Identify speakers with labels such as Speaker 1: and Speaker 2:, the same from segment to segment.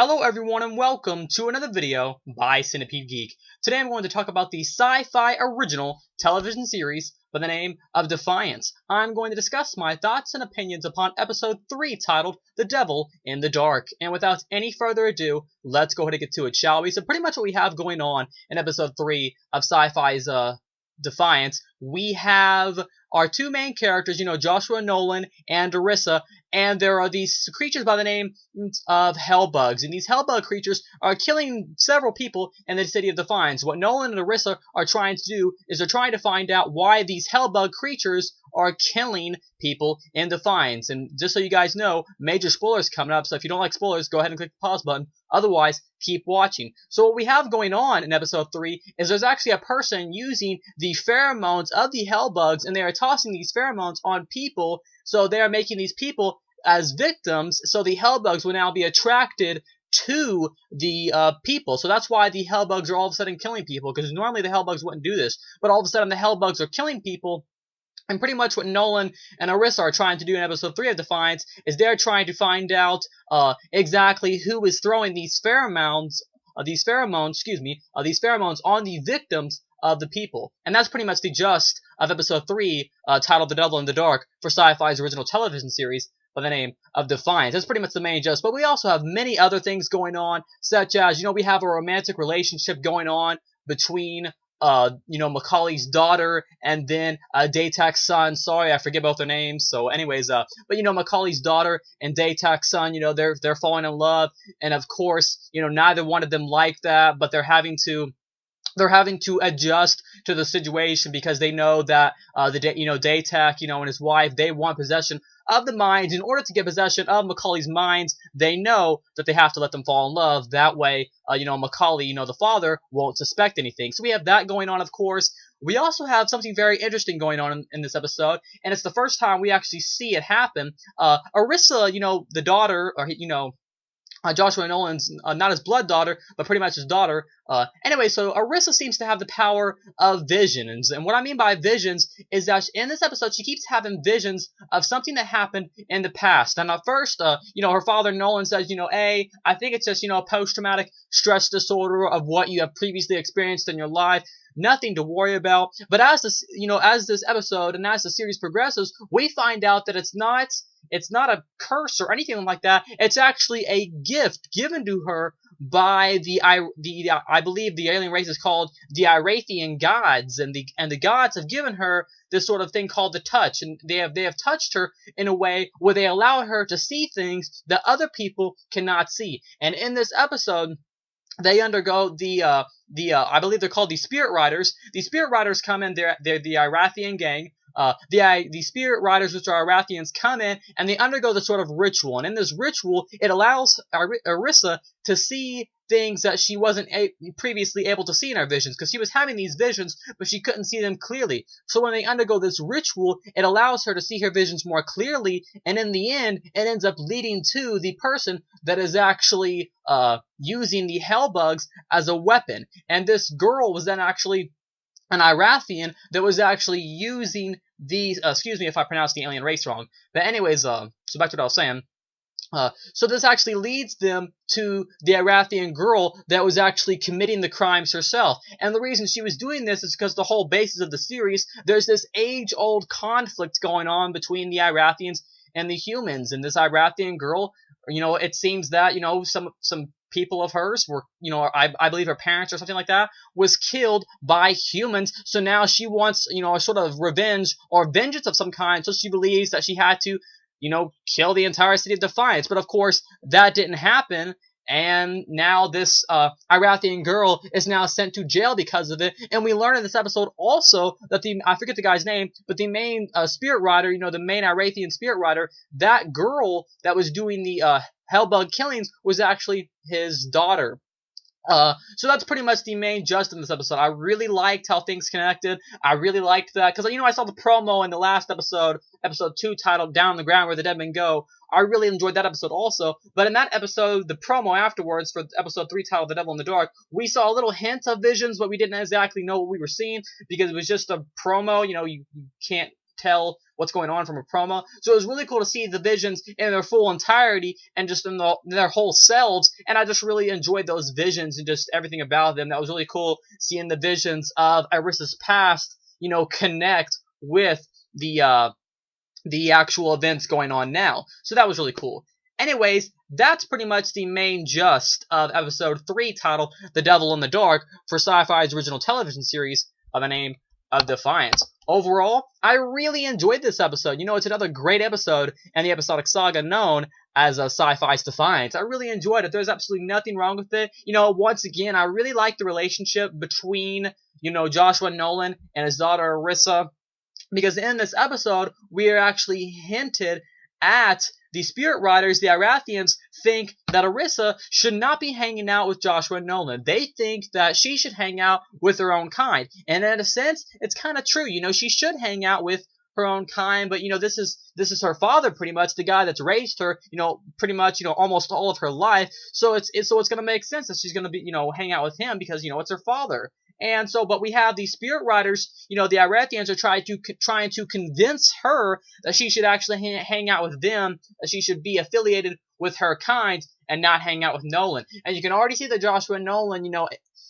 Speaker 1: Hello everyone and welcome to another video by Centipede Geek. Today I'm going to talk about the sci-fi original television series by the name of Defiance. I'm going to discuss my thoughts and opinions upon episode 3 titled The Devil in the Dark. And without any further ado, let's go ahead and get to it, shall we? So pretty much what we have going on in episode 3 of Sci-Fi's Defiance, we have our two main characters, Joshua Nolan and Arissa, and there are these creatures by the name of hellbugs, and these hellbug creatures are killing several people in the city of Defiance. What Nolan and Arissa are trying to do is they're trying to find out why these hellbug creatures are killing people in Defiance. And just so you guys know, major spoilers coming up, so if you don't like spoilers, go ahead and click the pause button. Otherwise, keep watching. So what we have going on in episode 3 is there's actually a person using the pheromones of the hellbugs, and they are tossing these pheromones on people, so they are making these people as victims, so the hellbugs will now be attracted to the people. So that's why the hellbugs are all of a sudden killing people, because normally the hellbugs wouldn't do this, but all of a sudden the hellbugs are killing people. And pretty much what Nolan and Arissa are trying to do in episode 3 of Defiance is they're trying to find out exactly who is throwing these pheromones on the victims of the people. And that's pretty much the gist of episode 3, titled The Devil in the Dark, for Sci-Fi's original television series by the name of Defiance. That's pretty much the main gist. But we also have many other things going on, such as, we have a romantic relationship going on between Macaulay's daughter and then Daytak's son. Sorry, I forget both their names. So anyways, but Macaulay's daughter and Daytak's son, they're falling in love, and of course, neither one of them like that, but they're having to adjust to the situation because they know that Daytak, and his wife, they want possession of the minds. In order to get possession of Macaulay's minds, they know that they have to let them fall in love. That way, Macaulay, the father, won't suspect anything. So we have that going on, of course. We also have something very interesting going on in this episode, and it's the first time we actually see it happen. Arissa, the daughter, or Joshua Nolan's not his blood daughter, but pretty much his daughter. Anyway, so Arissa seems to have the power of visions. And what I mean by visions is that in this episode, she keeps having visions of something that happened in the past. And at first, her father Nolan says, I think it's just, post-traumatic stress disorder of what you have previously experienced in your life. Nothing to worry about. But as this episode and as the series progresses, we find out that it's not a curse or anything like that. It's actually a gift given to her by I believe the alien race is called the Irathian gods, and the gods have given her this sort of thing called the touch, and they have touched her in a way where they allow her to see things that other people cannot see. And in this episode, they undergo I believe they're called the Spirit Riders. The Spirit Riders come in, they're the Irathian gang. The Spirit Riders, which are Irathians, come in and they undergo this sort of ritual. And in this ritual, it allows Arissa to see things that she wasn't previously able to see in her visions, because she was having these visions, but she couldn't see them clearly. So when they undergo this ritual, it allows her to see her visions more clearly, and in the end, it ends up leading to the person that is actually using the hellbugs as a weapon. And this girl was then actually an Irathian that was actually using these, excuse me if I pronounced the alien race wrong. But anyways, so back to what I was saying. So this actually leads them to the Irathian girl that was actually committing the crimes herself. And the reason she was doing this is because the whole basis of the series, there's this age-old conflict going on between the Irathians and the humans. And this Irathian girl, it seems that, some people of hers were, I believe her parents or something like that, was killed by humans. So now she wants, a sort of revenge or vengeance of some kind. So she believes that she had to, kill the entire city of Defiance. But of course, that didn't happen. And now this Irathian girl is now sent to jail because of it. And we learn in this episode also that I forget the guy's name, but the main Spirit Rider, the main Irathian Spirit Rider, that girl that was doing the hellbug killings was actually his daughter. So that's pretty much the main gist in this episode. I really liked how things connected. I really liked that, because, I saw the promo in the last episode, episode 2, titled Down the Ground Where the Dead Men Go. I really enjoyed that episode also. But in that episode, the promo afterwards for episode 3 titled The Devil in the Dark, we saw a little hint of visions, but we didn't exactly know what we were seeing, because it was just a promo. You can't tell what's going on from a promo. So it was really cool to see the visions in their full entirety and just in their whole selves. And I just really enjoyed those visions and just everything about them. That was really cool seeing the visions of Irissa's past, connect with the actual events going on now. So that was really cool. Anyways, that's pretty much the main gist of episode 3, titled The Devil in the Dark, for Sci-Fi's original television series by the name of Defiance. Overall, I really enjoyed this episode. It's another great episode in the episodic saga known as Sci-Fi's Defiance. I really enjoyed it. There's absolutely nothing wrong with it. Once again, I really like the relationship between, Joshua Nolan and his daughter Arissa, because in this episode, we are actually hinted at the Spirit Riders, the Irathians, think that Arissa should not be hanging out with Joshua Nolan. They think that she should hang out with her own kind. And in a sense, it's kind of true. She should hang out with her own kind, but this is her father, pretty much, the guy that's raised her, pretty much, almost all of her life. So it's gonna make sense that she's gonna be, hang out with him because, it's her father. And so, but we have these Spirit Riders, the Irathians are trying to convince her that she should actually hang out with them, that she should be affiliated with her kind and not hang out with Nolan. And you can already see that Joshua Nolan,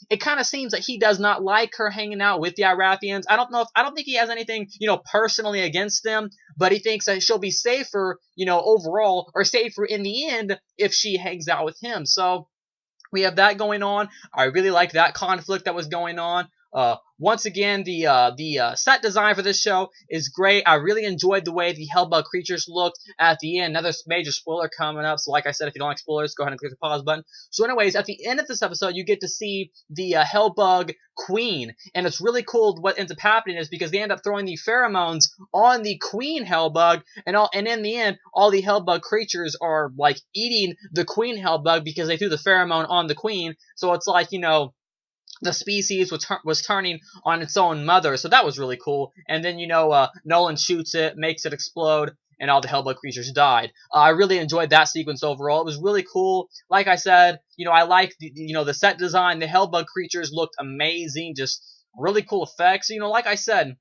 Speaker 1: it kind of seems that he does not like her hanging out with the Irathians. I don't think he has anything, personally against them, but he thinks that she'll be safer, overall, or safer in the end if she hangs out with him. So we have that going on. I really liked that conflict that was going on. Once again, the set design for this show is great. I really enjoyed the way the Hellbug creatures looked at the end. Another major spoiler coming up. So like I said, if you don't like spoilers, go ahead and click the pause button. So anyways, at the end of this episode, you get to see the Hellbug Queen. And it's really cool what ends up happening is because they end up throwing the pheromones on the Queen Hellbug. And in the end, all the Hellbug creatures are like eating the Queen Hellbug because they threw the pheromone on the Queen. So it's like, the species was turning on its own mother, so that was really cool. And then, Nolan shoots it, makes it explode, and all the Hellbug creatures died. I really enjoyed that sequence overall. It was really cool. Like I said, I liked the set design. The Hellbug creatures looked amazing, just really cool effects. Like I said,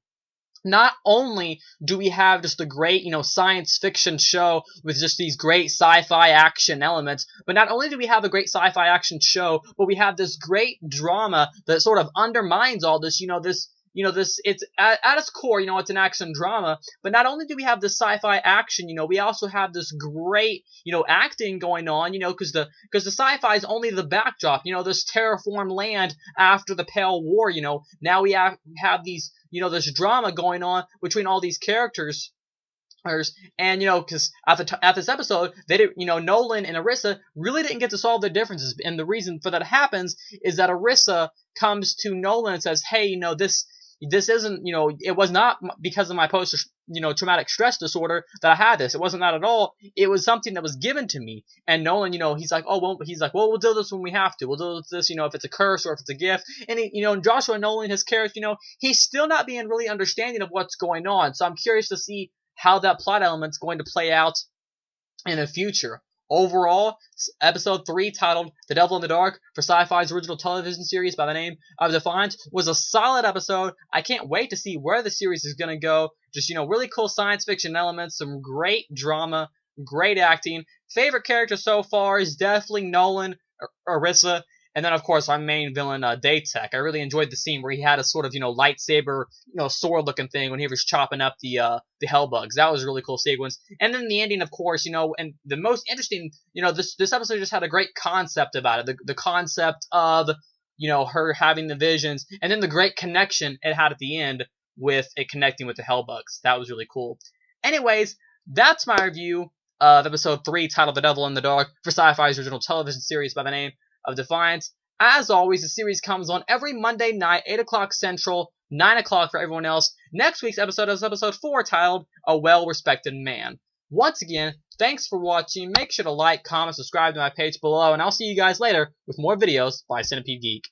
Speaker 1: not only do we have just a great, science fiction show with just these great sci-fi action elements, but not only do we have a great sci-fi action show, but we have this great drama that sort of undermines all this, it's at its core, it's an action drama, but not only do we have this sci-fi action, we also have this great, acting going on, because the sci-fi is only the backdrop, this terraformed land after the Pale War, now we have these, this drama going on between all these characters. And because at this episode, they did, Nolan and Arissa really didn't get to solve their differences, and the reason for that happens is that Arissa comes to Nolan and says, "Hey, this isn't, it was not because of my traumatic stress disorder that I had this. It wasn't that at all. It was something that was given to me." And Nolan, he's like, well, we'll do this when we have to. We'll do this, if it's a curse or if it's a gift. And Joshua Nolan, his character, he's still not being really understanding of what's going on. So I'm curious to see how that plot element's going to play out in the future. Overall, episode 3, titled The Devil in the Dark, for Sci-Fi's original television series by the name of Defiance, was a solid episode. I can't wait to see where the series is going to go. Just, really cool science fiction elements, some great drama, great acting. Favorite character so far is definitely Nolan, Arissa, and then, of course, our main villain, Datek. I really enjoyed the scene where he had a sort of, lightsaber, sword-looking thing when he was chopping up the Hellbugs. That was a really cool sequence. And then the ending, of course, and the most interesting, this episode just had a great concept about it. The concept of, her having the visions, and then the great connection it had at the end with it connecting with the Hellbugs. That was really cool. Anyways, that's my review of episode 3, titled The Devil in the Dark, for Sci-Fi's original television series by the name of Defiance. As always, the series comes on every Monday night, 8 o'clock Central, 9 o'clock for everyone else. Next week's episode is episode 4, titled A Well-Respected Man. Once again, thanks for watching. Make sure to like, comment, subscribe to my page below, and I'll see you guys later with more videos by Centipede Geek.